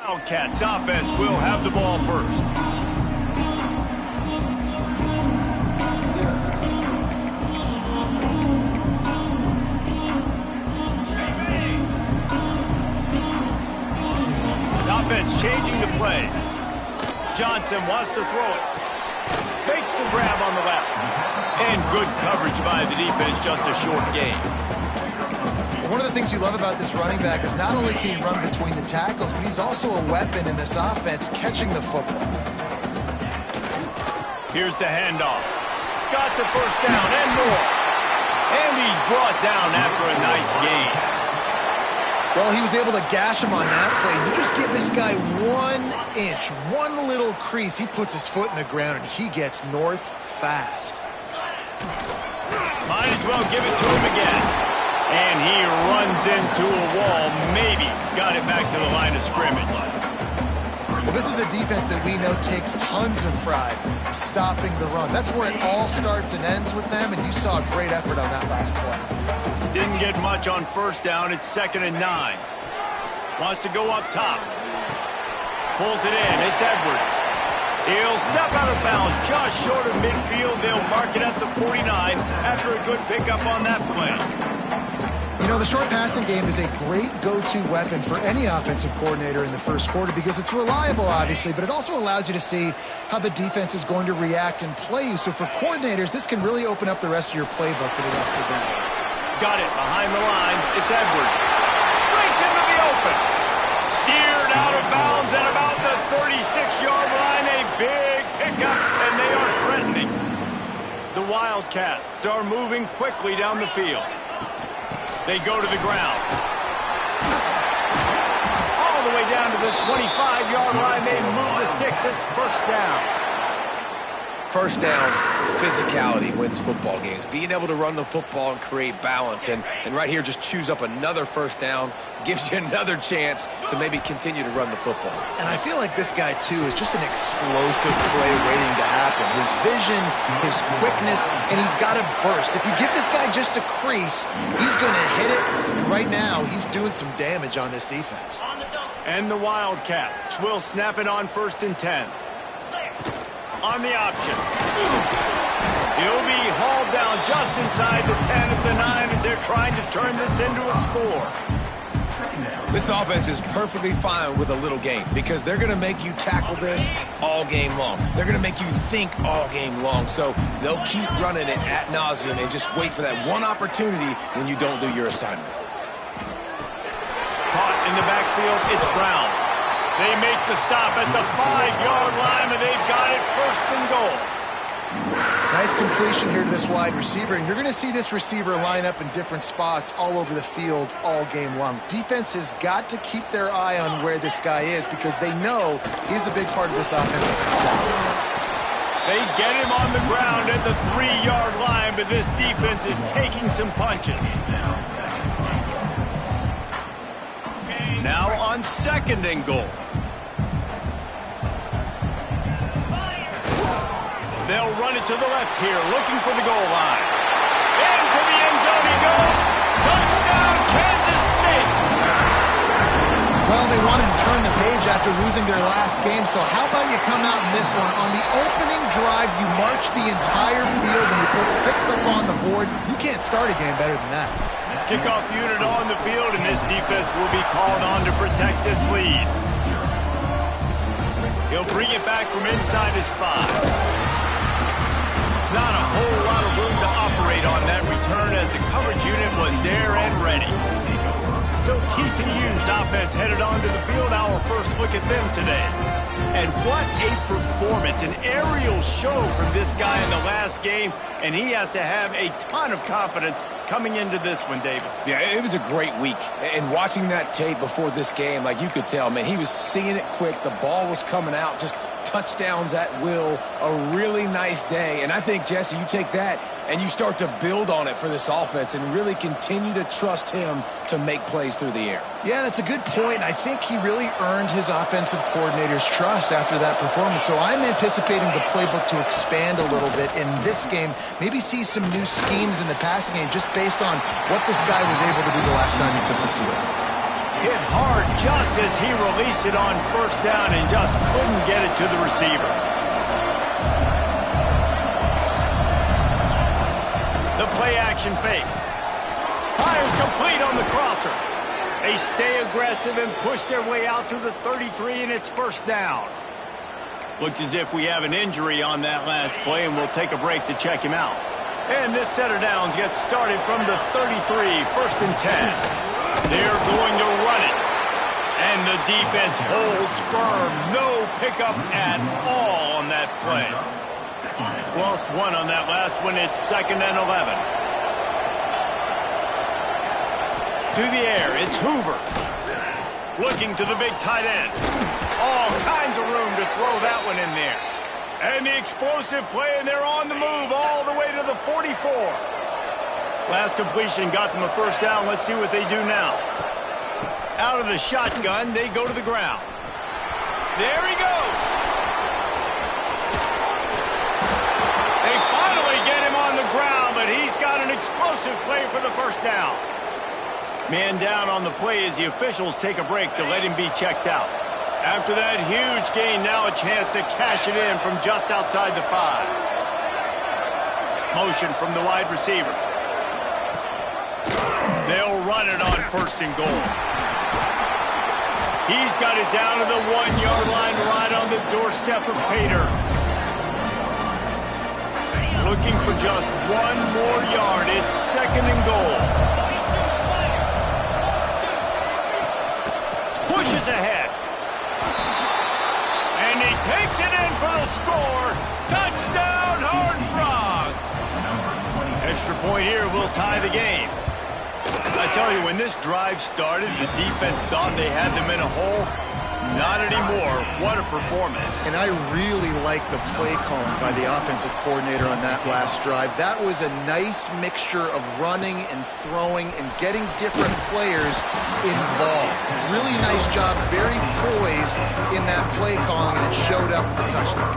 Wildcats offense will have the ball first. The offense changing the play. Johnson wants to throw it. Makes the grab on the left. And good coverage by the defense, just a short gain. One of the things you love about this running back is not only can he run between the tackles, but he's also a weapon in this offense catching the football. Here's the handoff. Got the first down and more. And he's brought down after a nice gain. Well, he was able to gash him on that play. You just give this guy 1 inch, one little crease, he puts his foot in the ground, and he gets north fast. Might as well give it to him again. And he runs into a wall. Maybe got it back to the line of scrimmage. Well, this is a defense that we know takes tons of pride stopping the run. That's where it all starts and ends with them, and you saw a great effort on that last play. Didn't get much on first down. It's 2nd and 9. Wants to go up top. Pulls it in. It's Edwards. He'll step out of bounds just short of midfield. They'll mark it at the 49 after a good pickup on that play. You know, the short passing game is a great go-to weapon for any offensive coordinator in the first quarter because it's reliable, obviously, but it also allows you to see how the defense is going to react and play you. So for coordinators, this can really open up the rest of your playbook for the rest of the game. Got it behind the line. It's Edwards. Breaks into the open. Steered out of bounds at about the 36-yard line. A big pickup, and they are threatening. The Wildcats are moving quickly down the field. They go to the ground. All the way down to the 25-yard line. They move the sticks. It's first down. First down, physicality wins football games. Being able to run the football and create balance. And right here, just choose up another first down. Gives you another chance to maybe continue to run the football. And I feel like this guy, too, is just an explosive play waiting to happen. His vision, his quickness, and he's got a burst. If you give this guy just a crease, he's going to hit it. And right now, he's doing some damage on this defense. And the Wildcats will snap it on 1st and 10. On the option. He'll be hauled down just inside the 10 of the 9 as they're trying to turn this into a score. This offense is perfectly fine with a little game because they're going to make you tackle this all game long. They're going to make you think all game long. So they'll keep running it ad nauseum and just wait for that one opportunity when you don't do your assignment. Caught in the backfield, it's Brown. They make the stop at the 5-yard line, and they've got it 1st and goal. Nice completion here to this wide receiver, and you're going to see this receiver line up in different spots all over the field all game long. Defense has got to keep their eye on where this guy is because they know he's a big part of this offense's success. They get him on the ground at the 3-yard line, but this defense is taking some punches. Now on 2nd and goal. They'll run it to the left here, looking for the goal line. Into the end zone he goes. Touchdown, Kansas State. Well, they wanted to turn the page after losing their last game, so how about you come out in this one? On the opening drive, you march the entire field and you put 6 up on the board. You can't start a game better than that. Kickoff unit on the field, and this defense will be called on to protect this lead. He'll bring it back from inside his 5. Not a whole lot of room to operate on that return as the coverage unit was there and ready. So TCU's offense headed onto the field. Our first look at them today. And what a performance, an aerial show from this guy in the last game, and he has to have a ton of confidence coming into this one, David. Yeah, it was a great week. And watching that tape before this game, like you could tell, man, he was seeing it quick. The ball was coming out, just touchdowns at will. A really nice day. And I think, Jesse, you take that and you start to build on it for this offense and really continue to trust him to make plays through the air. Yeah, that's a good point. I think he really earned his offensive coordinator's trust after that performance. So I'm anticipating the playbook to expand a little bit in this game. Maybe see some new schemes in the passing game just based on what this guy was able to do the last time he took the field. Hit hard just as he released it on first down and just couldn't get it to the receiver. The play action fake. Fires complete on the crosser. They stay aggressive and push their way out to the 33, and it's first down. Looks as if we have an injury on that last play, and we'll take a break to check him out. And this set of downs gets started from the 33, first and 10. They're going to run it. And the defense holds firm. No pickup at all on that play. Lost one on that last one. It's second and 11. To the air, it's Hoover. Looking to the big tight end. All kinds of room to throw that one in there. And the explosive play, and they're on the move all the way to the 44. Last completion got them a first down. Let's see what they do now. Out of the shotgun, they go to the ground. There he goes. They finally get him on the ground, but he's got an explosive play for the first down. Man down on the play as the officials take a break to let him be checked out. After that huge gain, now a chance to cash it in from just outside the 5. Motion from the wide receiver. They'll run it on first and goal. He's got it down to the 1-yard line right on the doorstep of Pater. Looking for just one more yard. It's second and goal. Pushes ahead. And he takes it in for the score. Touchdown, Horned Frogs. Extra point here will tie the game. I tell you, when this drive started, the defense thought they had them in a hole. Not anymore. What a performance. And I really like the play calling by the offensive coordinator on that last drive. That was a nice mixture of running and throwing and getting different players involved. Really nice job, very poised in that play calling, and it showed up with the touchdown.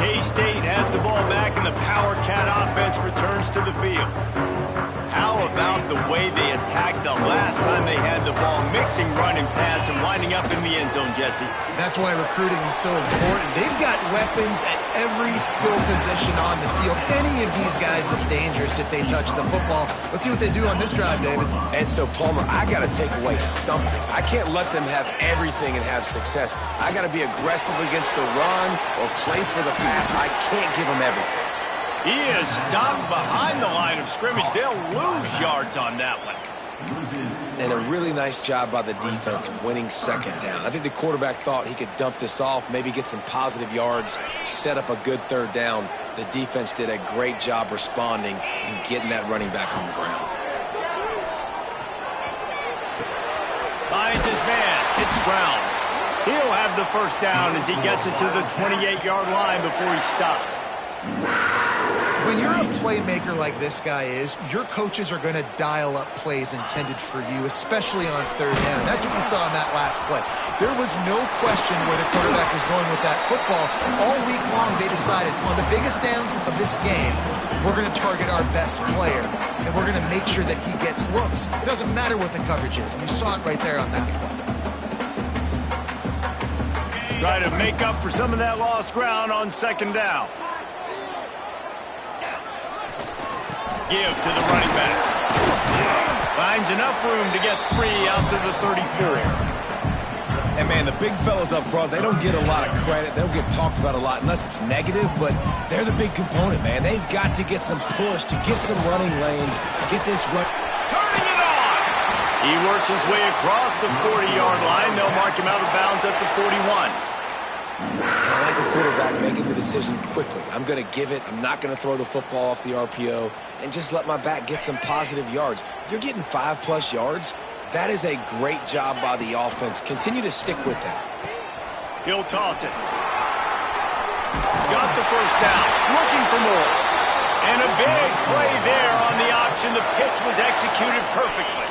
K-State has the ball back, and the Power Cat offense returns to the field. How about the way they attacked the last time they had the ball, mixing run and pass and winding up in the end zone, Jesse? That's why recruiting is so important. They've got weapons at every skill position on the field. Any of these guys is dangerous if they touch the football. Let's see what they do on this drive, David. And so, Palmer, I got to take away something. I can't let them have everything and have success. I got to be aggressive against the run or play for the pass. I can't give them everything. He is stopped behind the line of scrimmage. They'll lose yards on that one. And a really nice job by the defense winning second down. I think the quarterback thought he could dump this off, maybe get some positive yards, set up a good third down. The defense did a great job responding and getting that running back on the ground. Finds his man. It's Brown. He'll have the first down as he gets it to the 28-yard line before he's stopped. When you're a playmaker like this guy is, your coaches are going to dial up plays intended for you, especially on third down. That's what you saw in that last play. There was no question where the quarterback was going with that football. All week long, they decided on the biggest downs of this game, we're going to target our best player, and we're going to make sure that he gets looks. It doesn't matter what the coverage is. And you saw it right there on that play. Try to make up for some of that lost ground on second down. Give to the running back. Finds enough room to get 3 out to the 34. And, man, the big fellas up front, they don't get a lot of credit. They don't get talked about a lot unless it's negative, but they're the big component, man. They've got to get some push, to get some running lanes, get this run. Turning it on! He works his way across the 40-yard line. They'll mark him out of bounds at the 41. And I like the quarterback making the decision quickly. I'm going to give it. I'm not going to throw the football off the RPO and just let my back get some positive yards. You're getting 5+ yards. That is a great job by the offense. Continue to stick with that. He'll toss it. Got the first down. Looking for more. And a big play there on the option. The pitch was executed perfectly.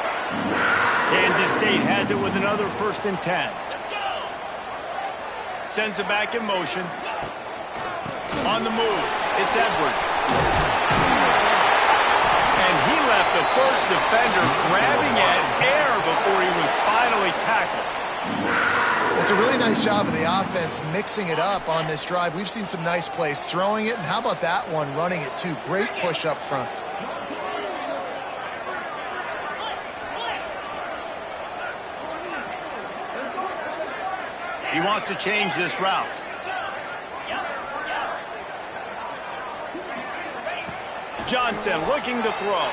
Kansas State has it with another first and 10. Sends it back in motion. On the move, it's Edwards. And he left the first defender grabbing at air before he was finally tackled. It's a really nice job of the offense mixing it up on this drive. We've seen some nice plays throwing it, and how about that one running it too? Great push up front. He wants to change this route. Johnson looking to throw.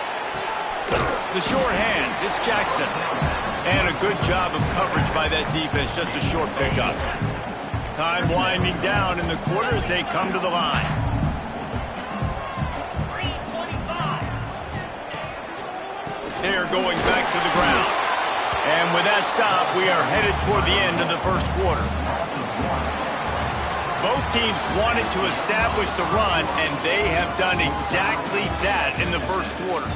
The short hands, it's Jackson. And a good job of coverage by that defense, just a short pickup. Time winding down in the quarter as they come to the line. They're going back to the ground. And with that stop, we are headed toward the end of the first quarter. Both teams wanted to establish the run, and they have done exactly that in the first quarter.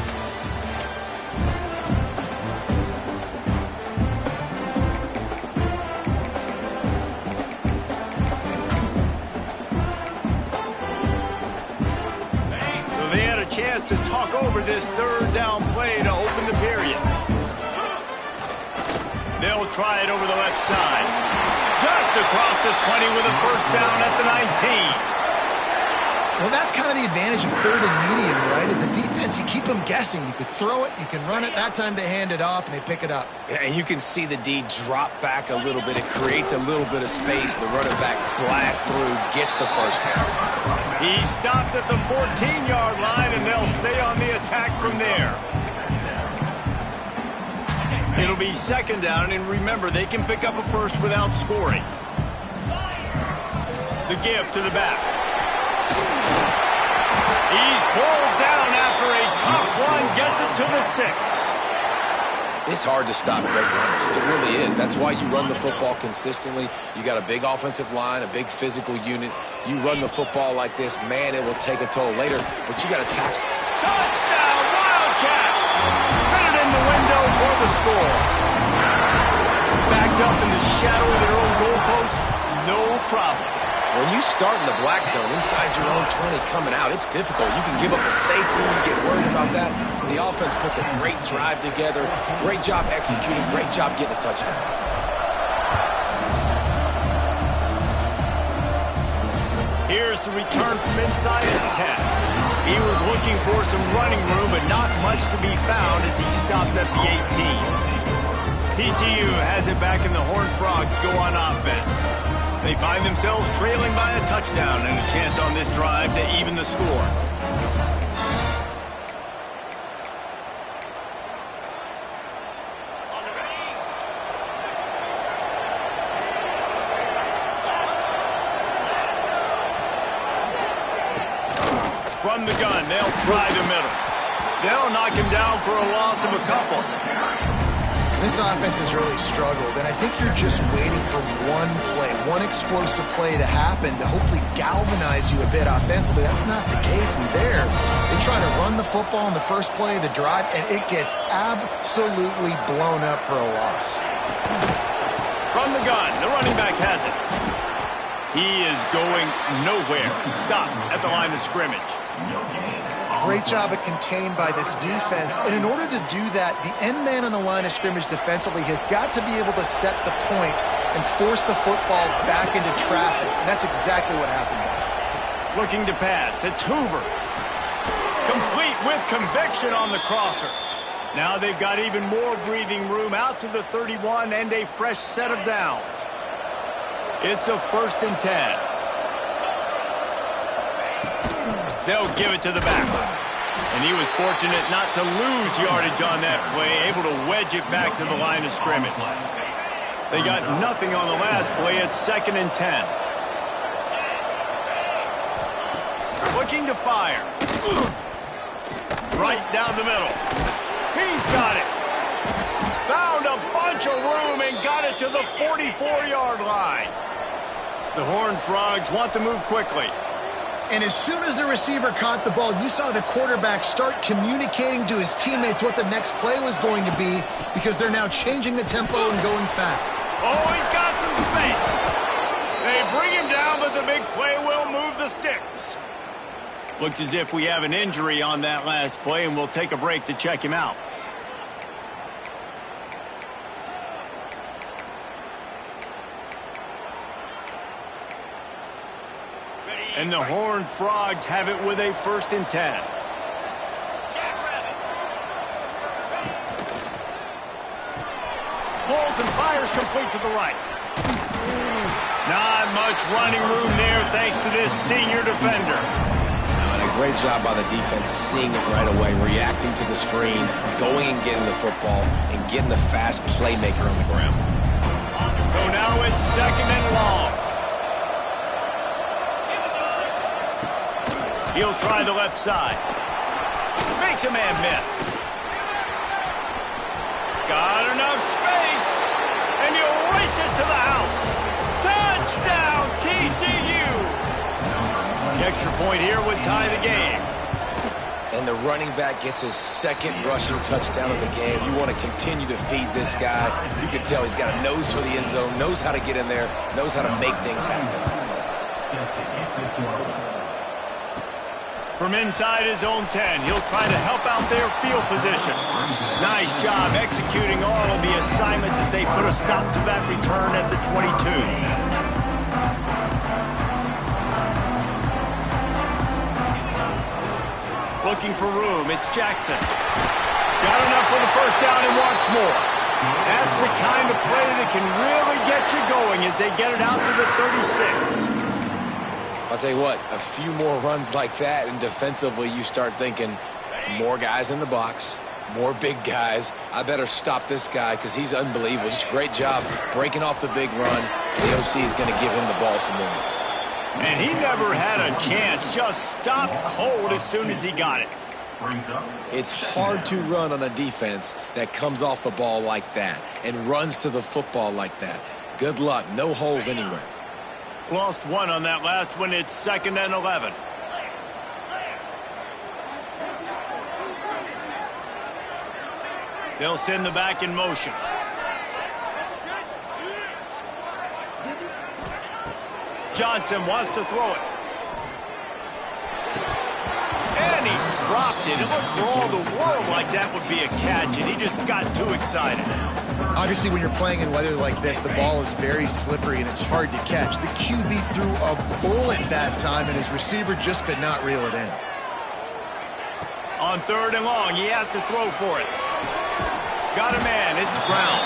So they had a chance to talk over this third down play to open the period. They'll try it over the left side. Just across the 20 with a first down at the 19. Well, that's kind of the advantage of third and medium, right? Is the defense, you keep them guessing. You could throw it, you can run it. That time they hand it off, and they pick it up. Yeah, and you can see the D drop back a little bit. It creates a little bit of space. The running back blasts through, gets the first down. He stopped at the 14-yard line, and they'll stay on the attack from there. It'll be second down, and remember, they can pick up a first without scoring. The give to the back. He's pulled down after a tough one, gets it to the 6. It's hard to stop great runners. It really is. That's why you run the football consistently. You got a big offensive line, a big physical unit. You run the football like this, man, it will take a toll later, but you got to tackle. Touchdown, Wildcats! Fit it in the window for the score. Backed up in the shadow of their own goalpost, no problem. When you start in the black zone inside your own 20 coming out, it's difficult. You can give up a safety. You get worried about that. The offense puts a great drive together. Great job executing. Great job getting a touchdown. Here's the return from inside his 10. He was looking for some running room, but not much to be found as he stopped at the 18. TCU has it back, and the Horned Frogs go on offense. They find themselves trailing by a touchdown and a chance on this drive to even the score. From the gun, they'll try the middle. They'll knock him down for a loss of a couple. This offense has really struggled, and I think you're just waiting for one play, one explosive play to happen to hopefully galvanize you a bit offensively. That's not the case in there. They try to run the football in the first play of the drive, and it gets absolutely blown up for a loss. From the gun, the running back has it. He is going nowhere. Stop at the line of scrimmage. Great job at contained by this defense. And in order to do that, the end man on the line of scrimmage defensively has got to be able to set the point and force the football back into traffic. And that's exactly what happened there. Looking to pass. It's Hoover. Complete with conviction on the crosser. Now they've got even more breathing room out to the 31 and a fresh set of downs. It's a 1st and 10. They'll give it to the back. And he was fortunate not to lose yardage on that play, able to wedge it back to the line of scrimmage. They got nothing on the last play. It's 2nd and 10. Looking to fire. Right down the middle. He's got it. Found a bunch of room and got it to the 44-yard line. The Horned Frogs want to move quickly. And as soon as the receiver caught the ball, you saw the quarterback start communicating to his teammates what the next play was going to be, because they're now changing the tempo and going fast. Oh, he's got some space. They bring him down, but the big play will move the sticks. Looks as if we have an injury on that last play, and we'll take a break to check him out. And the Horned Frogs have it with a 1st and 10. Holds and fires complete to the right. Not much running room there thanks to this senior defender. And a great job by the defense seeing it right away, reacting to the screen, going and getting the football, and getting the fast playmaker on the ground. So now it's 2nd and long. He'll try the left side. Makes a man miss. Got enough space, and he'll race it to the house. Touchdown, TCU! The extra point here would tie the game. And the running back gets his 2nd rushing touchdown of the game. You want to continue to feed this guy. You can tell he's got a nose for the end zone, knows how to get in there, knows how to make things happen. From inside his own 10, he'll try to help out their field position. Nice job executing all of the assignments as they put a stop to that return at the 22. Looking for room, it's Jackson. Got enough for the 1st down and wants more. That's the kind of play that can really get you going as they get it out to the 36. I'll tell you what, a few more runs like that, and defensively you start thinking more guys in the box, more big guys. I better stop this guy because he's unbelievable. Just great job breaking off the big run. The OC is going to give him the ball some more. And he never had a chance. Just stopped cold as soon as he got it. It's hard to run on a defense that comes off the ball like that and runs to the football like that. Good luck. No holes anywhere. Lost one on that last one. It's 2nd and 11. They'll send the back in motion. Johnson wants to throw it. And he dropped it. It looked for all the world like that would be a catch, and he just got too excited. Obviously, when you're playing in weather like this, the ball is very slippery and it's hard to catch. The QB threw a bullet that time, and his receiver just could not reel it in. On 3rd and long, he has to throw for it. Got a man, it's Brown.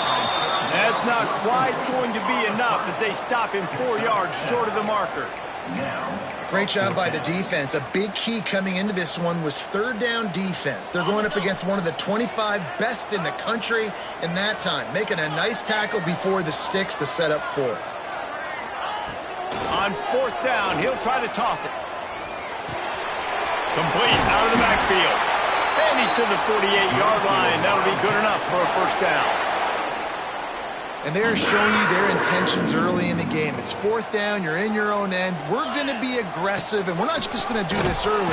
That's not quite going to be enough as they stop him 4 yards short of the marker. Great job by the defense. A big key coming into this one was 3rd down defense. They're going up against one of the 25 best in the country in that time, making a nice tackle before the sticks to set up 4th. On 4th down, he'll try to toss it. Complete out of the backfield. And he's to the 48-yard line. That'll be good enough for a 1st down. And they're showing you their intentions early in the game. It's 4th down, you're in your own end. We're going to be aggressive, and we're not just going to do this early.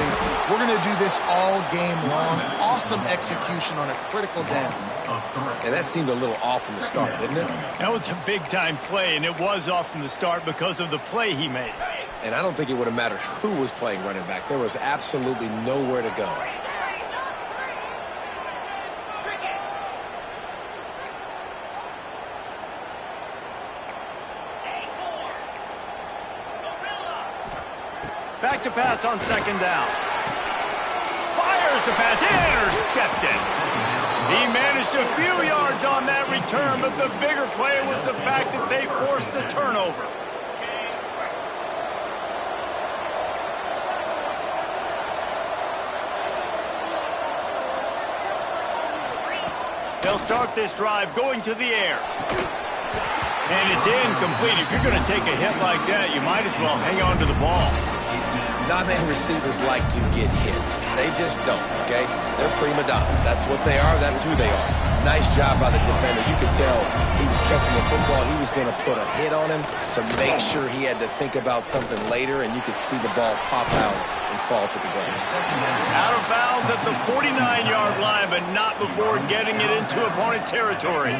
We're going to do this all game long. Awesome execution on a critical down. And that seemed a little off from the start, didn't it? That was a big-time play, and it was off from the start because of the play he made. And I don't think it would have mattered who was playing running back. There was absolutely nowhere to go. Back to pass on 2nd down. Fires the pass, intercepted. He managed a few yards on that return, but the bigger play was the fact that they forced the turnover. They'll start this drive going to the air. And it's incomplete. If you're going to take a hit like that, you might as well hang on to the ball. Non-man receivers like to get hit. They just don't, okay? They're prima donnas. That's what they are. That's who they are. Nice job by the defender. You could tell he was catching the football. He was going to put a hit on him to make sure he had to think about something later, and you could see the ball pop out and fall to the ground. Out of bounds at the 49-yard line, but not before getting it into opponent territory.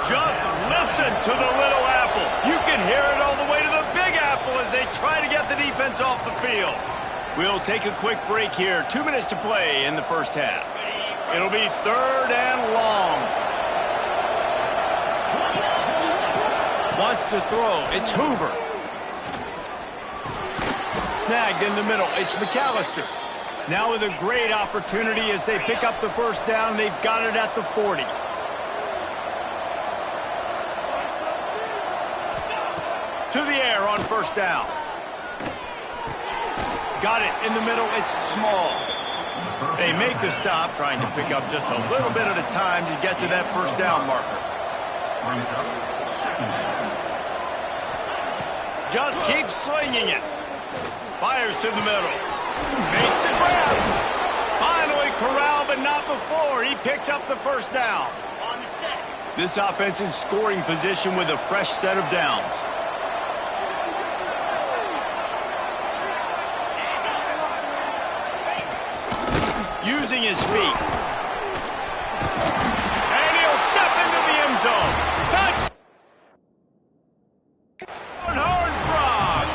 Just listen to the little apple. You can hear it all the way to the big apple as they try to get the defense off the field. We'll take a quick break here. 2 minutes to play in the first half. It'll be 3rd and long. Wants to throw. It's Hoover. Snagged in the middle. It's McAllister. Now with a great opportunity as they pick up the first down. They've got it at the 40. To the air on first down. Got it in the middle. It's Small. They make the stop, trying to pick up just a little bit at a time to get to that first down marker. Just keeps slinging it. Fires to the middle. Makes the grab. Finally corralled, but not before. He picks up the first down. This offense in scoring position with a fresh set of downs. Using his feet. And he'll step into the end zone. Touch! Horned Frog!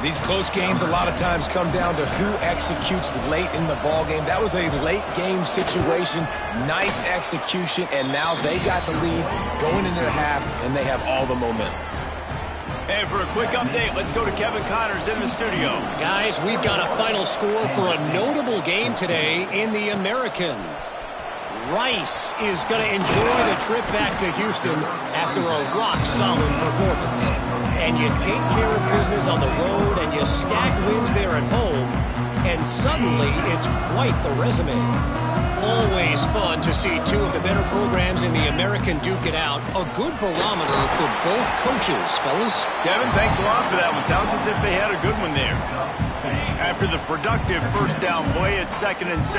These close games a lot of times come down to who executes late in the ball game. That was a late game situation. Nice execution, and now they got the lead going into the half, and they have all the momentum. And for a quick update, let's go to Kevin Connors in the studio. Guys, we've got a final score for a notable game today in the American. Rice is going to enjoy the trip back to Houston after a rock-solid performance. And you take care of business on the road and you stack wins there at home, and suddenly it's quite the resume. Always fun to see two of the better programs in the American duke it out. A good barometer for both coaches, fellas. Kevin, thanks a lot for that one. Sounds as if they had a good one there. After the productive first down play, it's 2nd and 6.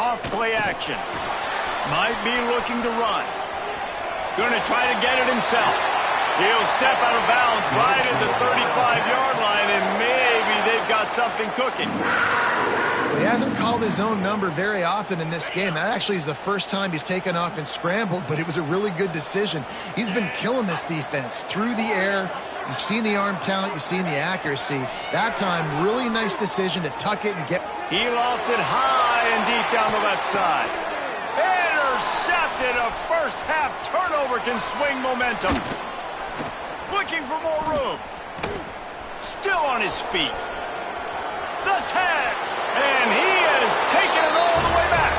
Off play action. Might be looking to run. Going to try to get it himself. He'll step out of bounds right at the 35-yard line, and maybe they've got something cooking. Well, he hasn't called his own number very often in this game. That actually is the first time he's taken off and scrambled, but it was a really good decision. He's been killing this defense through the air. You've seen the arm talent. You've seen the accuracy. That time, really nice decision to tuck it and get... He lofts it high and deep down the left side. Intercepted. A first-half turnover can swing momentum. Looking for more room. Still on his feet. The tag. And he has taken it all the way back.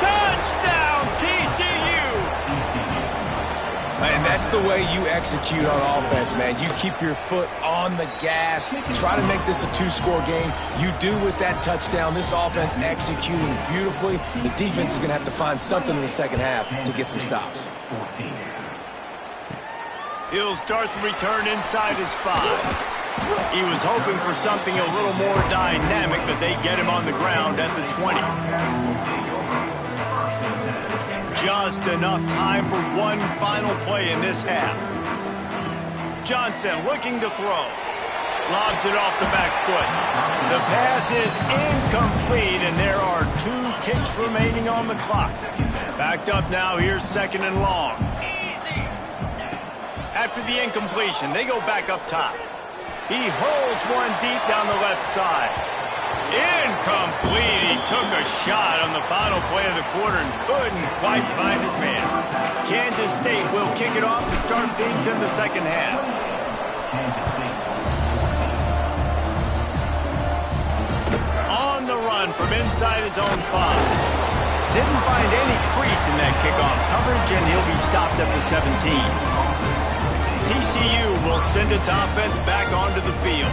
Touchdown, TCU. And that's the way you execute on offense, man. You keep your foot on the gas. Try to make this a 2-score game. You do with that touchdown. This offense executing beautifully. The defense is going to have to find something in the second half to get some stops. He'll start the return inside his 5. He was hoping for something a little more dynamic, but they get him on the ground at the 20. Just enough time for one final play in this half. Johnson looking to throw. Lobs it off the back foot. The pass is incomplete, and there are 2 kicks remaining on the clock. Backed up now, here's 2nd and long. After the incompletion, they go back up top. He hurls one deep down the left side. Incomplete. He took a shot on the final play of the quarter and couldn't quite find his man. Kansas State will kick it off to start things in the second half. On the run from inside his own 5. Didn't find any crease in that kickoff coverage, and he'll be stopped at the 17. TCU will send its offense back onto the field.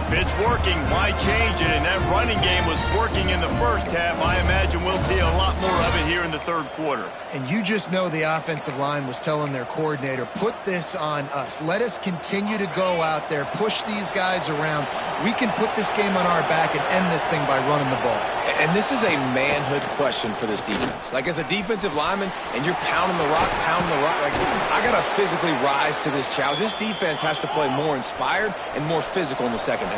If it's working, why change it? And that running game was working in the first half. I imagine we'll see a lot more of it here in the third quarter. And you just know the offensive line was telling their coordinator, put this on us. Let us continue to go out there, push these guys around. We can put this game on our back and end this thing by running the ball. And this is a manhood question for this defense. Like, as a defensive lineman, and you're pounding the rock, like, I got to physically rise to this challenge. This defense has to play more inspired and more physical in the second half.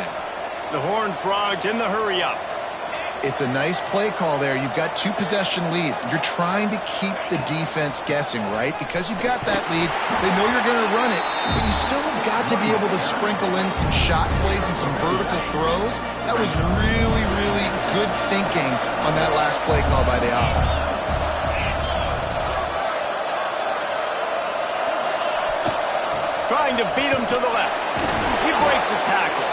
The Horned Frogs in the hurry-up. It's a nice play call there. You've got 2-possession lead. You're trying to keep the defense guessing, right? Because you've got that lead, they know you're going to run it, but you still have got to be able to sprinkle in some shot plays and some vertical throws. That was really, really good thinking on that last play call by the offense. Trying to beat him to the left. He breaks the tackle.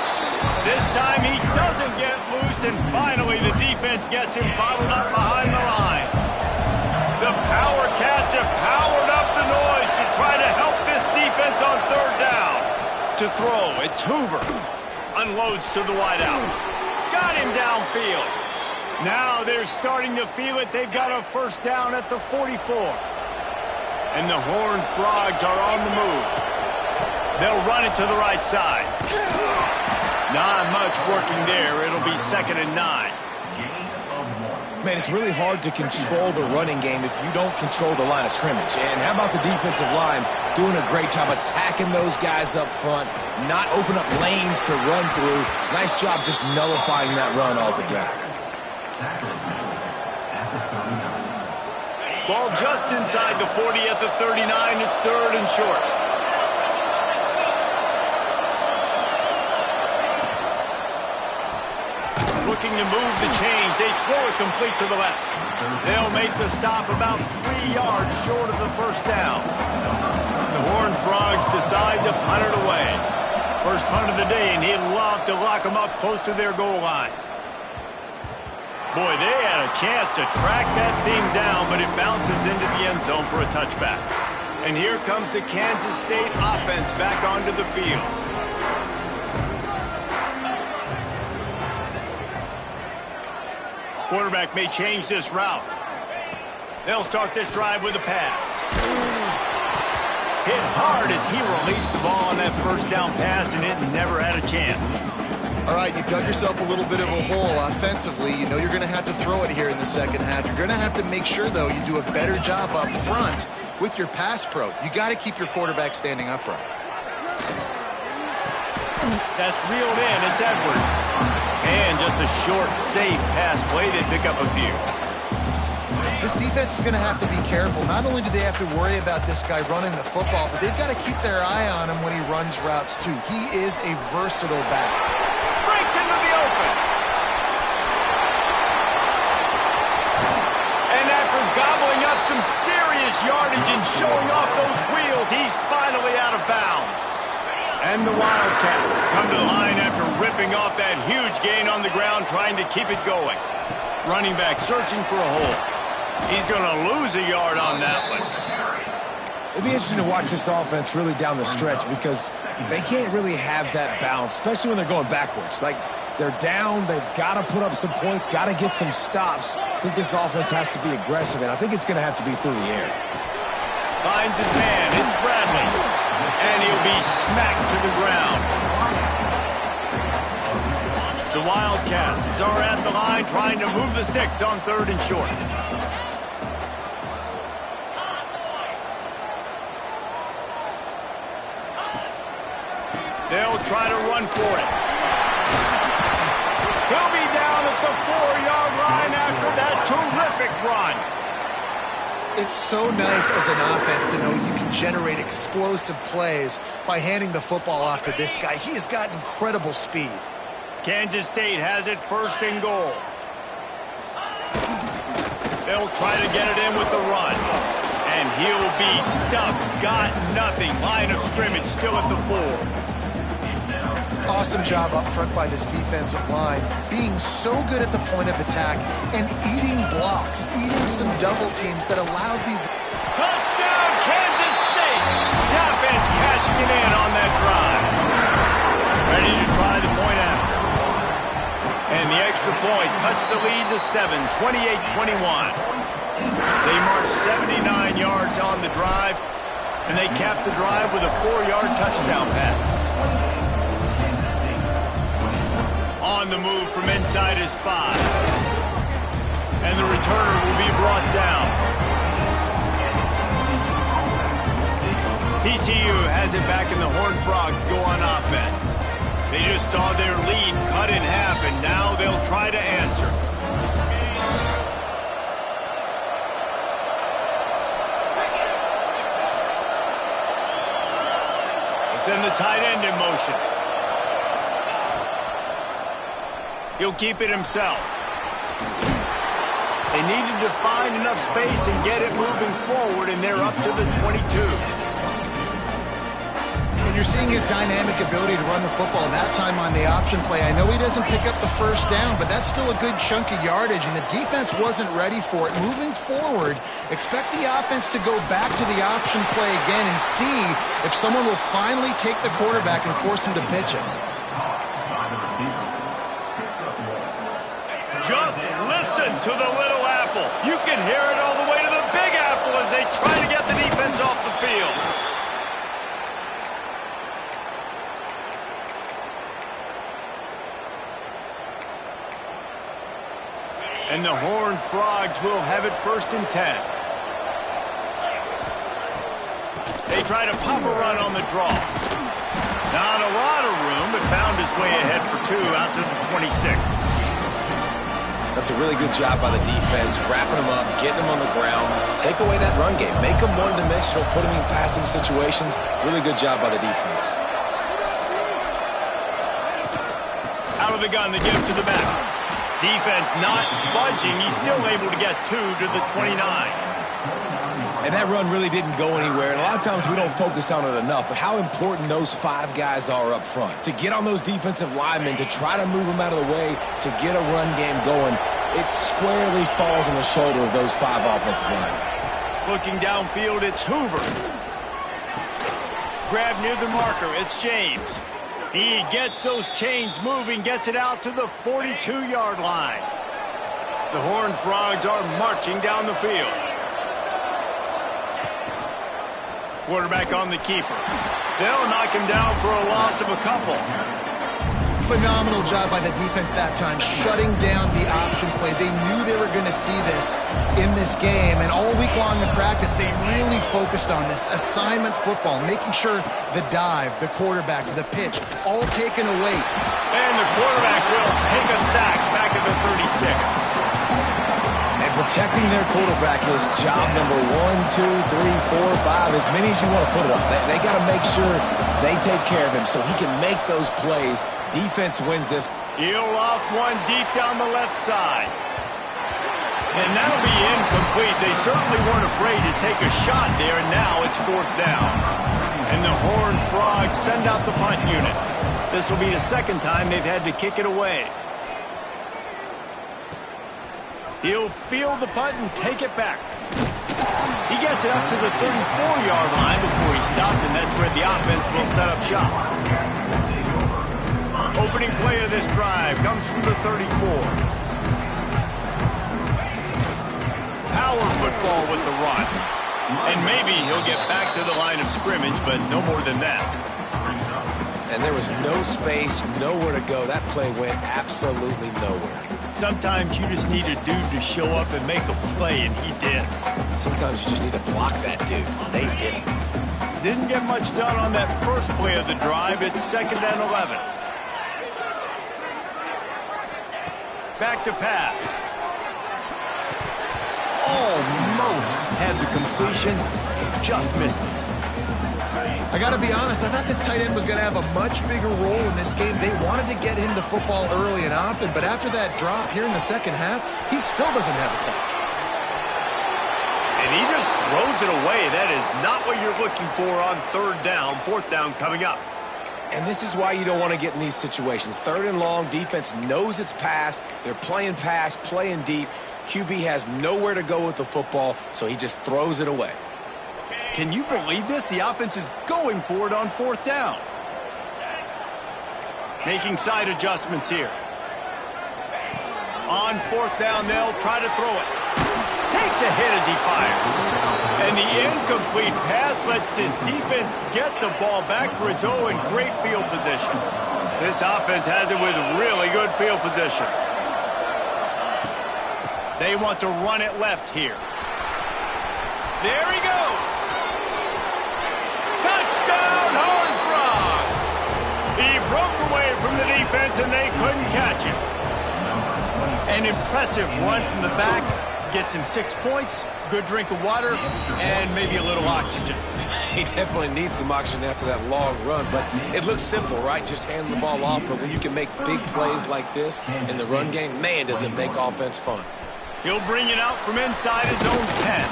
This time he doesn't get loose, and finally the defense gets him bottled up behind the line. The Power Cats have powered up the noise to try to help this defense on third down. To throw, it's Hoover. Unloads to the wideout. Got him downfield. Now they're starting to feel it. They've got a first down at the 44. And the Horned Frogs are on the move. They'll run it to the right side. Not much working there. It'll be 2nd and 9. Man, it's really hard to control the running game if you don't control the line of scrimmage. And how about the defensive line doing a great job attacking those guys up front, not open up lanes to run through. Nice job just nullifying that run altogether. Ball just inside the 40 at the 39. It's 3rd and short. Looking to move the chains. They throw it complete to the left. They'll make the stop about 3 yards short of the first down. The Horned Frogs decide to punt it away. First punt of the day, and he'd love to lock them up close to their goal line. Boy, they had a chance to track that thing down, but it bounces into the end zone for a touchback. And here comes the Kansas State offense back onto the field. Quarterback may change this route. They'll start this drive with a pass. Hit hard as he released the ball on that first down pass, and it never had a chance. All right, you've dug yourself a little bit of a hole offensively. You know you're going to have to throw it here in the second half. You're going to have to make sure, though, you do a better job up front with your pass pro. You got to keep your quarterback standing upright. That's reeled in. It's Edwards. And just a short, safe pass play. They pick up a few. This defense is going to have to be careful. Not only do they have to worry about this guy running the football, but they've got to keep their eye on him when he runs routes, too. He is a versatile back. Breaks into the open. And after gobbling up some serious yardage and showing off those wheels, he's finally out of bounds. And the Wildcats come to the line after ripping off that huge gain on the ground, trying to keep it going. Running back searching for a hole. He's going to lose a yard on that one. It'd be interesting to watch this offense really down the stretch because they can't really have that balance, especially when they're going backwards. Like, they're down, they've got to put up some points, got to get some stops. I think this offense has to be aggressive, and I think it's going to have to be through the air. Finds his man. It's Bradley. And he'll be smacked to the ground. The Wildcats are at the line trying to move the sticks on 3rd and short. They'll try to run for it. He'll be down at the 4-yard line after that terrific run. It's so nice as an offense to know you can generate explosive plays by handing the football off to this guy. He has got incredible speed. Kansas State has it 1st and goal. They'll try to get it in with the run. And he'll be stuck. Got nothing. Line of scrimmage still at the 4. Awesome job up front by this defensive line, being so good at the point of attack and eating blocks, eating some double teams that allows these... Touchdown, Kansas State! The offense cashing it in on that drive. Ready to try the point after. And the extra point cuts the lead to 7, 28-21. They march 79 yards on the drive, and they cap the drive with a 4-yard touchdown pass. On the move from inside his 5. And the returner will be brought down. TCU has it back, and the Horned Frogs go on offense. They just saw their lead cut in half, and now they'll try to answer. send the tight end in motion. He'll keep it himself. They needed to find enough space and get it moving forward, and they're up to the 22. And you're seeing his dynamic ability to run the football that time on the option play. I know he doesn't pick up the first down, but that's still a good chunk of yardage, and the defense wasn't ready for it. Moving forward, expect the offense to go back to the option play again and see if someone will finally take the quarterback and force him to pitch it. Just listen to the little apple. You can hear it all the way to the big apple as they try to get the defense off the field. And the Horned Frogs will have it 1st and 10. They try to pop a run on the draw. Not a lot of room, but found his way ahead for 2 out to the 26. That's a really good job by the defense, wrapping them up, getting them on the ground. Take away that run game. Make them one-dimensional, put them in passing situations. Really good job by the defense. Out of the gun, they give it to the back. Defense not budging. He's still able to get 2 to the 29. And that run really didn't go anywhere. And a lot of times we don't focus on it enough, but how important those 5 guys are up front. To get on those defensive linemen, to try to move them out of the way, to get a run game going, it squarely falls on the shoulder of those 5 offensive linemen. Looking downfield, it's Hoover. Grab near the marker, it's James. He gets those chains moving, gets it out to the 42-yard line. The Horned Frogs are marching down the field. Quarterback on the keeper. They'll knock him down for a loss of a couple. Phenomenal job by the defense that time, shutting down the option play. They knew they were going to see this in this game, and all week long in practice, they really focused on this assignment football, making sure the dive, the quarterback, the pitch, all taken away. And the quarterback will take a sack back at the 36. And protecting their quarterback is job number 1, 2, 3, 4, 5, as many as you want to put it up. They got to make sure they take care of him so he can make those plays. Defense wins this. He'll loft one deep down the left side. And that'll be incomplete. They certainly weren't afraid to take a shot there, and now it's 4th down. And the Horned Frogs send out the punt unit. This will be the 2nd time they've had to kick it away. He'll field the punt and take it back. He gets it up to the 34-yard line before he stopped, and that's where the offense will set up shop. Opening play of this drive comes from the 34. Power football with the run. And maybe he'll get back to the line of scrimmage, but no more than that. And there was no space, nowhere to go. That play went absolutely nowhere. Sometimes you just need a dude to show up and make a play, and he did. Sometimes you just need to block that dude. They didn't. Didn't get much done on that first play of the drive. It's 2nd and 11. Back to pass. Almost had the completion, just missed it. I got to be honest, I thought this tight end was going to have a much bigger role in this game. They wanted to get him the football early and often, but after that drop here in the 2nd half, he still doesn't have a catch. And he just throws it away. That is not what you're looking for on 3rd down, 4th down coming up. And this is why you don't want to get in these situations. 3rd and long, defense knows it's pass. They're playing pass, playing deep. QB has nowhere to go with the football, so he just throws it away. Can you believe this? The offense is going for it on 4th down. Making side adjustments here. On 4th down, they'll try to throw it. Takes a hit as he fires. And the incomplete pass lets this defense get the ball back for its own great field position. This offense has it with really good field position. They want to run it left here. There he goes. Touchdown, Horned Frogs. He broke away from the defense and they couldn't catch him. An impressive run from the back. Gets him 6 points, good drink of water, and maybe a little oxygen. he definitely needs some oxygen after that long run, but it looks simple, right? Just hand the ball off, but when you can make big plays like this in the run game, man, does it make offense fun. He'll bring it out from inside his own 10.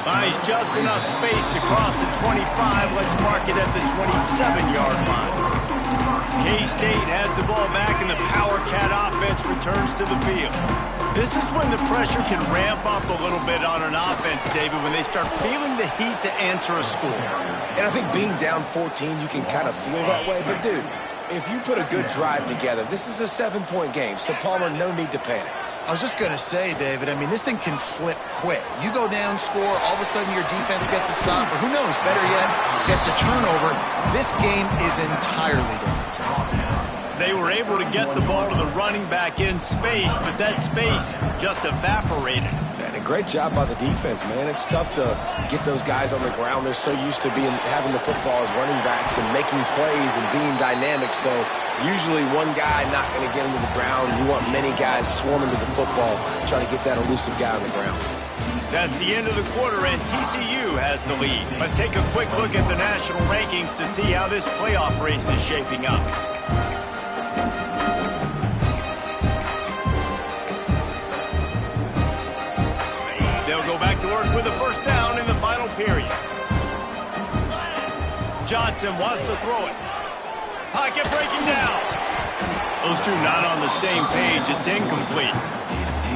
Buys just enough space to cross the 25. Let's mark it at the 27-yard line. K-State has the ball back, and the Power Cat offense returns to the field. This is when the pressure can ramp up a little bit on an offense, David, when they start feeling the heat to answer a score. And I think being down 14, you can kind of feel that way. But, dude, if you put a good drive together, this is a 7-point game, so, Palmer, no need to panic. I was just going to say, David, I mean, this thing can flip quick. You go down, score, all of a sudden your defense gets a stop, or who knows, better yet, gets a turnover. This game is entirely different. They were able to get the ball to the running back in space, but that space just evaporated. And a great job by the defense, man. It's tough to get those guys on the ground. They're so used to having the football as running backs and making plays and being dynamic. So usually one guy not going to get into the ground. You want many guys swarming to the football, trying to get that elusive guy on the ground. That's the end of the quarter, and TCU has the lead. Let's take a quick look at the national rankings to see how this playoff race is shaping up. They'll go back to work with a first down in the final period. Johnson wants to throw it. Pocket breaking down. Those two not on the same page. It's incomplete.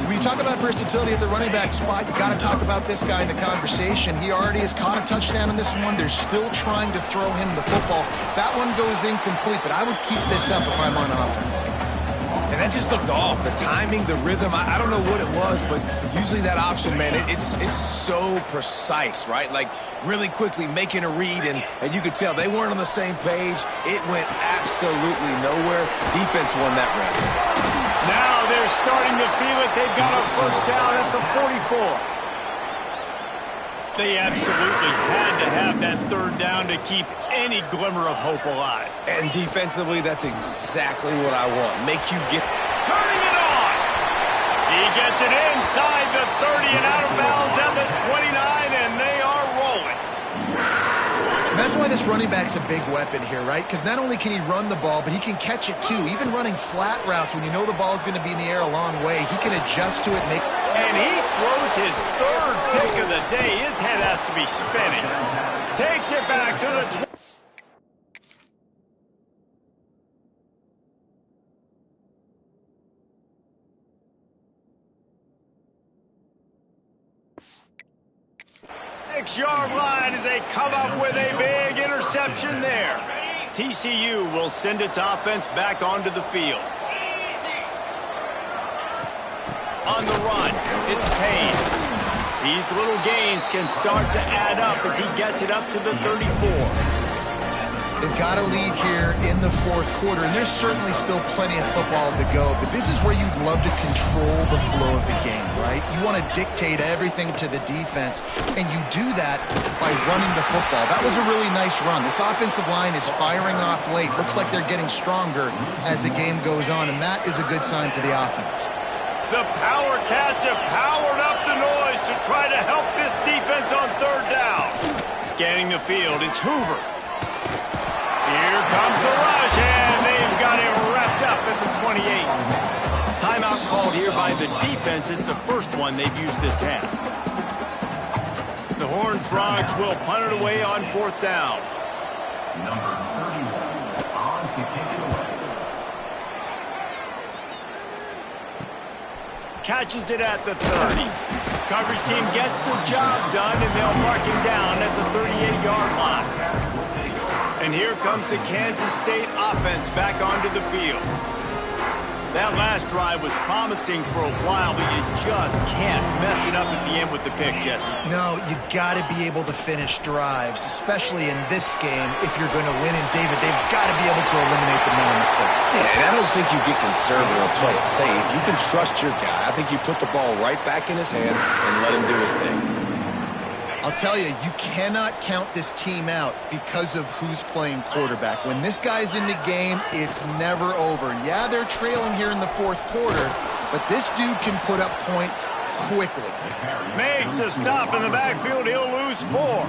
When you talk about versatility at the running back spot, you got to talk about this guy in the conversation. He already has caught a touchdown in this one. They're still trying to throw him the football. That one goes incomplete, but I would keep this up if I'm on offense. And that just looked off. The timing, the rhythm, I don't know what it was, but usually that option, man, it's so precise, right? Like really quickly making a read, and you could tell they weren't on the same page. It went absolutely nowhere. Defense won that round. Now they're starting to feel it. They've got a first down at the 44. They absolutely had to have that third down to keep any glimmer of hope alive. And defensively, that's exactly what I want. Make you get... Turning it on! He gets it inside the 30 and out of bounds at the 29, and they are rolling. And that's why this running back's a big weapon here, right? Because not only can he run the ball, but he can catch it too. Even running flat routes when you know the ball's going to be in the air a long way, he can adjust to it and make... And he throws his third pick of the day. His head has to be spinning. Takes it back to the... Six-yard line as they come up with a big interception there. TCU will send its offense back onto the field. On the run, it's Payne. These little gains can start to add up as he gets it up to the 34. They've got a lead here in the fourth quarter, and there's certainly still plenty of football to go, but this is where you'd love to control the flow of the game, right? You want to dictate everything to the defense, and you do that by running the football. That was a really nice run. This offensive line is firing off late. Looks like they're getting stronger as the game goes on, and that is a good sign for the offense. The Power Cats have powered up the noise to try to help this defense on third down. Scanning the field, it's Hoover. Here comes the rush, and they've got him wrapped up at the 28. Timeout called here by the defense. It's the first one they've used this half. The Horned Frogs will punt it away on fourth down. Number 31 on to kick it away. Catches it at the 30. Coverage team gets the job done, and they'll mark him down at the 38-yard line. And here comes the Kansas State offense back onto the field. That last drive was promising for a while, but you just can't mess it up at the end with the pick, Jesse. No, you got to be able to finish drives, especially in this game if you're going to win. And, David, they've got to be able to eliminate the mental mistakes. Yeah, and I don't think you get conservative or play it safe. You can trust your guy. I think you put the ball right back in his hands and let him do his thing. I'll tell you, you cannot count this team out because of who's playing quarterback. When this guy's in the game, it's never over. And yeah, they're trailing here in the fourth quarter, but this dude can put up points quickly. Makes a stop in the backfield. He'll lose 4.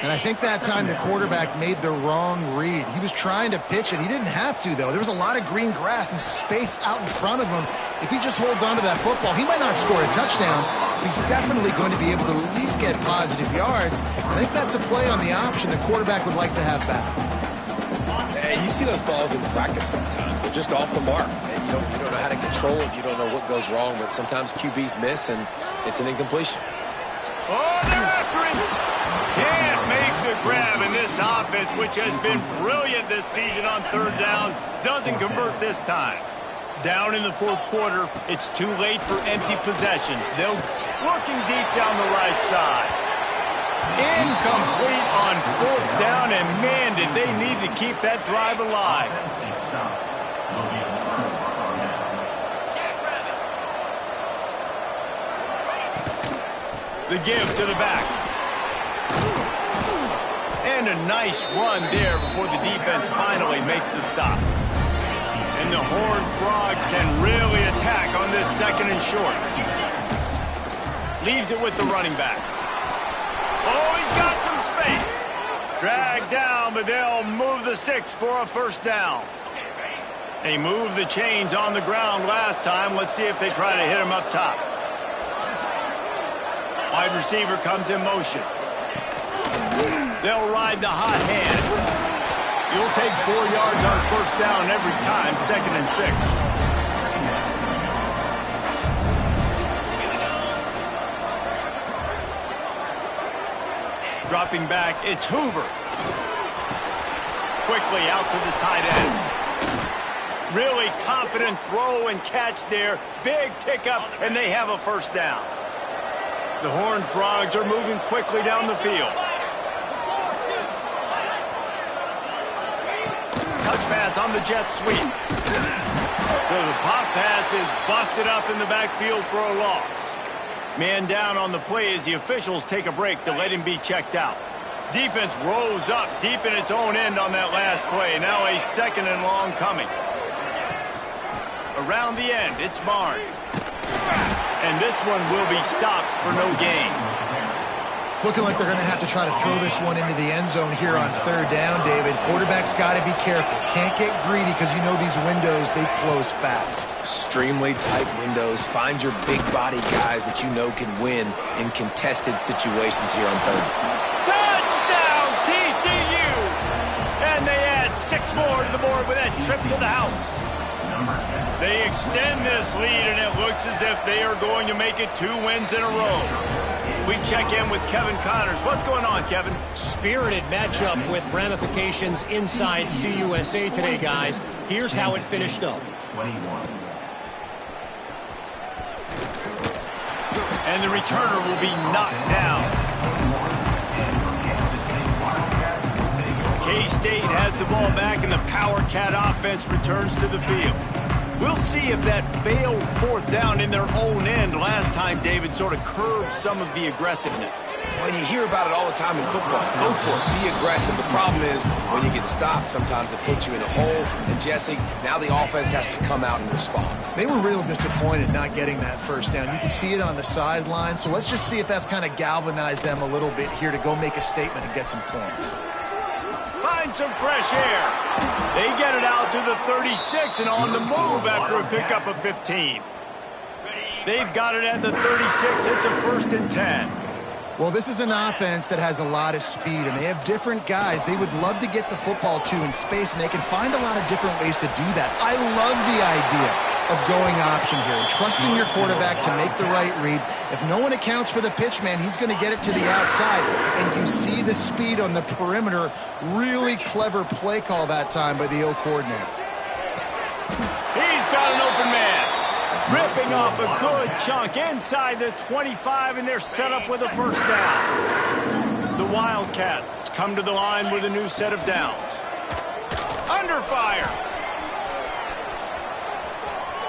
And I think that time the quarterback made the wrong read. He was trying to pitch it. He didn't have to, though. There was a lot of green grass and space out in front of him. If he just holds on to that football, he might not score a touchdown. He's definitely going to be able to at least get positive yards. I think that's a play on the option the quarterback would like to have back. Hey, you see those balls in practice sometimes. They're just off the mark. And you don't know how to control it. You don't know what goes wrong, but sometimes QBs miss, and it's an incompletion. Oh, they're after him. Can't make the grab in this offense, which has been brilliant this season on third down. Doesn't convert this time. Down in the fourth quarter, it's too late for empty possessions. They're looking deep down the right side. Incomplete on fourth down, and man, did they need to keep that drive alive. The give to the back. And a nice run there before the defense finally makes the stop. And the Horned Frogs can really attack on this second and short. Leaves it with the running back. Oh, he's got some space. Dragged down, but they'll move the sticks for a first down. They moved the chains on the ground last time. Let's see if they try to hit him up top. Wide receiver comes in motion. They'll ride the hot hand. You'll take 4 yards on first down every time, 2nd and 6. Dropping back, it's Hoover. Quickly out to the tight end. Really confident throw and catch there. Big pickup, and they have a first down. The Horned Frogs are moving quickly down the field. Touch pass on the jet sweep. So the pop pass is busted up in the backfield for a loss. Man down on the play as the officials take a break to let him be checked out. Defense rose up deep in its own end on that last play. Now a 2nd and long coming. Around the end, it's Barnes. And this one will be stopped for no gain. It's looking like they're going to have to try to throw this one into the end zone here on third down, David. Quarterback's got to be careful. Can't get greedy because you know these windows, they close fast. Extremely tight windows. Find your big body guys that you know can win in contested situations here on third. Touchdown, TCU! And they add 6 more to the board with that trip to the house. They extend this lead, and it looks as if they are going to make it 2 wins in a row. We check in with Kevin Connors. What's going on, Kevin? Spirited matchup with ramifications inside CUSA today, guys. Here's how it finished up. And the returner will be knocked down. K-State has the ball back, and the Power Cat offense returns to the field. We'll see if that failed fourth down in their own end last time, David, sort of curbed some of the aggressiveness. Well, you hear about it all the time in football. Go for it. Be aggressive. The problem is when you get stopped, sometimes it puts you in a hole. And, Jesse, now the offense has to come out and respond. They were real disappointed not getting that first down. You can see it on the sideline. So let's just see if that's kind of galvanized them a little bit here to go make a statement and get some points. Find some fresh air. They get it out to the 36 and on the move after a pickup of 15. They've got it at the 36. It's a 1st and 10. Well, this is an offense that has a lot of speed, and they have different guys they would love to get the football to in space, and they can find a lot of different ways to do that. I love the idea of going option here and trusting your quarterback to make the right read. If no one accounts for the pitch, man, he's going to get it to the outside. And you see the speed on the perimeter. Really clever play call that time by the O coordinator. He's got an open man. Ripping off a good chunk inside the 25, and they're set up with a first down. The Wildcats come to the line with a new set of downs. Under fire.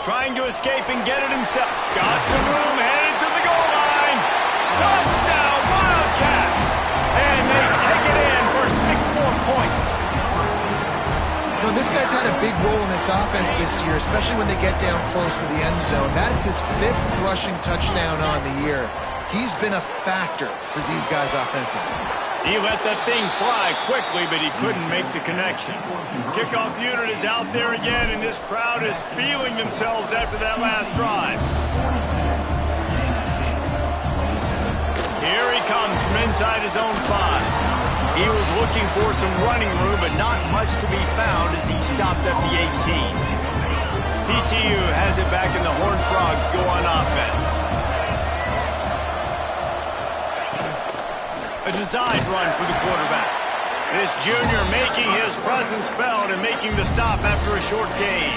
Trying to escape and get it himself. Got some room, headed to the goal line. Touchdown, Wildcats! And they take it in for 6 more points. You know, this guy's had a big role in this offense this year, especially when they get down close to the end zone. That's his 5th rushing touchdown on the year. He's been a factor for these guys offensively. He let that thing fly quickly, but he couldn't make the connection. Kickoff unit is out there again, and this crowd is feeling themselves after that last drive. Here he comes from inside his own 5. He was looking for some running room, but not much to be found as he stopped at the 18. TCU has it back, and the Horned Frogs go on offense. A designed run for the quarterback. This junior making his presence felt and making the stop after a short gain.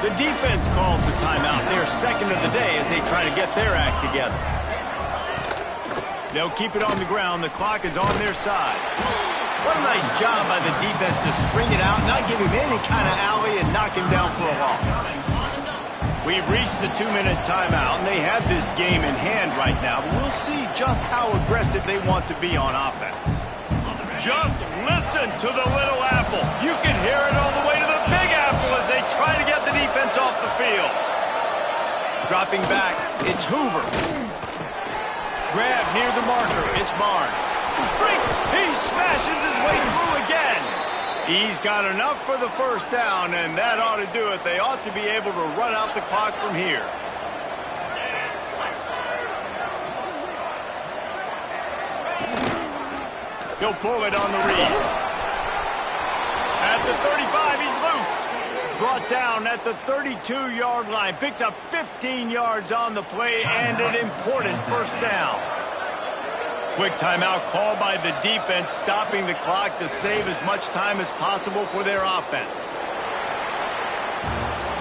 The defense calls the timeout, their second of the day, as they try to get their act together. They'll keep it on the ground. The clock is on their side. What a nice job by the defense to string it out, not give him any kind of alley, and knock him down for a loss. We've reached the 2-minute timeout, and they have this game in hand right now, but we'll see just how aggressive they want to be on offense. Just listen to the little apple. You can hear it all the way to the big apple as they try to get the defense off the field. Dropping back, it's Hoover. Grab near the marker, it's Barnes. He smashes his way through again. He's got enough for the first down, and that ought to do it. They ought to be able to run out the clock from here. He'll pull it on the read. At the 35, he's loose. Brought down at the 32-yard line. Picks up 15 yards on the play and an important first down. Quick timeout called by the defense, stopping the clock to save as much time as possible for their offense.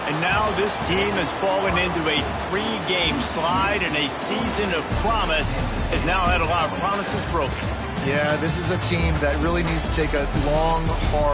And now this team has fallen into a 3-game slide, and a season of promise has now had a lot of promises broken. Yeah, this is a team that really needs to take a long, hard